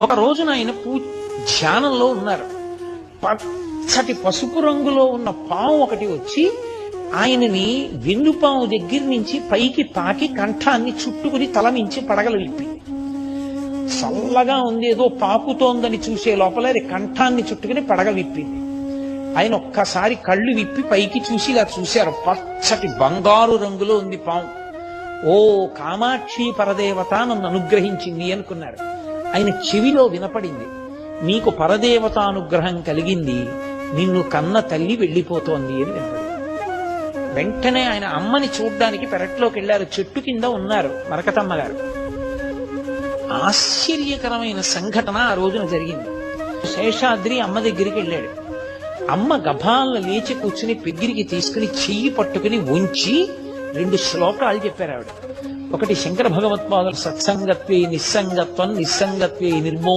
ఒక రోజున ఆయన ధ్యానంలో ఉన్నారు. పచ్చటి పసుపు రంగులో ఉన్న పాము ఒకటి వచ్చి ఆయనని వెన్నుపాము దగ్గర నుంచి పైకి తాకి కంఠాన్ని చుట్టుకుని తల నుంచి పడగలు విప్పింది. చల్లగా ఉంది, ఏదో పాకుతోందని చూసే లోపల అది కంఠాన్ని చుట్టుకుని పడగ విప్పింది. ఆయన ఒక్కసారి కళ్ళు విప్పి పైకి చూసి ఇలా చూశారు. పచ్చటి బంగారు రంగులో ఉంది పాము. ఓ కామాక్షి పరదేవత నన్ను అనుగ్రహించింది అనుకున్నారు. ఆయన చెవిలో వినపడింది, నీకు పరదేవతానుగ్రహం కలిగింది, నిన్ను కన్న తల్లి వెళ్ళిపోతోంది అని వినపడింది. వెంటనే ఆయన అమ్మని చూడ్డానికి పెరట్లోకి వెళ్ళారు. చెట్టు కింద ఉన్నారు మరకతమ్మ గారు. ఆశ్చర్యకరమైన సంఘటన ఆ రోజున జరిగింది. శేషాద్రి అమ్మ దగ్గరికి వెళ్ళాడు. అమ్మ గభాలను లేచి కూర్చుని పెగ్గిరికి తీసుకుని చెయ్యి పట్టుకుని ఉంచి 2 శ్లోకాలు చెప్పారు ఆవిడ. ఒకటి శంకర భగవత్పాదుల సత్సంగత్వే నిస్సంగత్వం నిస్సంగత్వే నిర్మో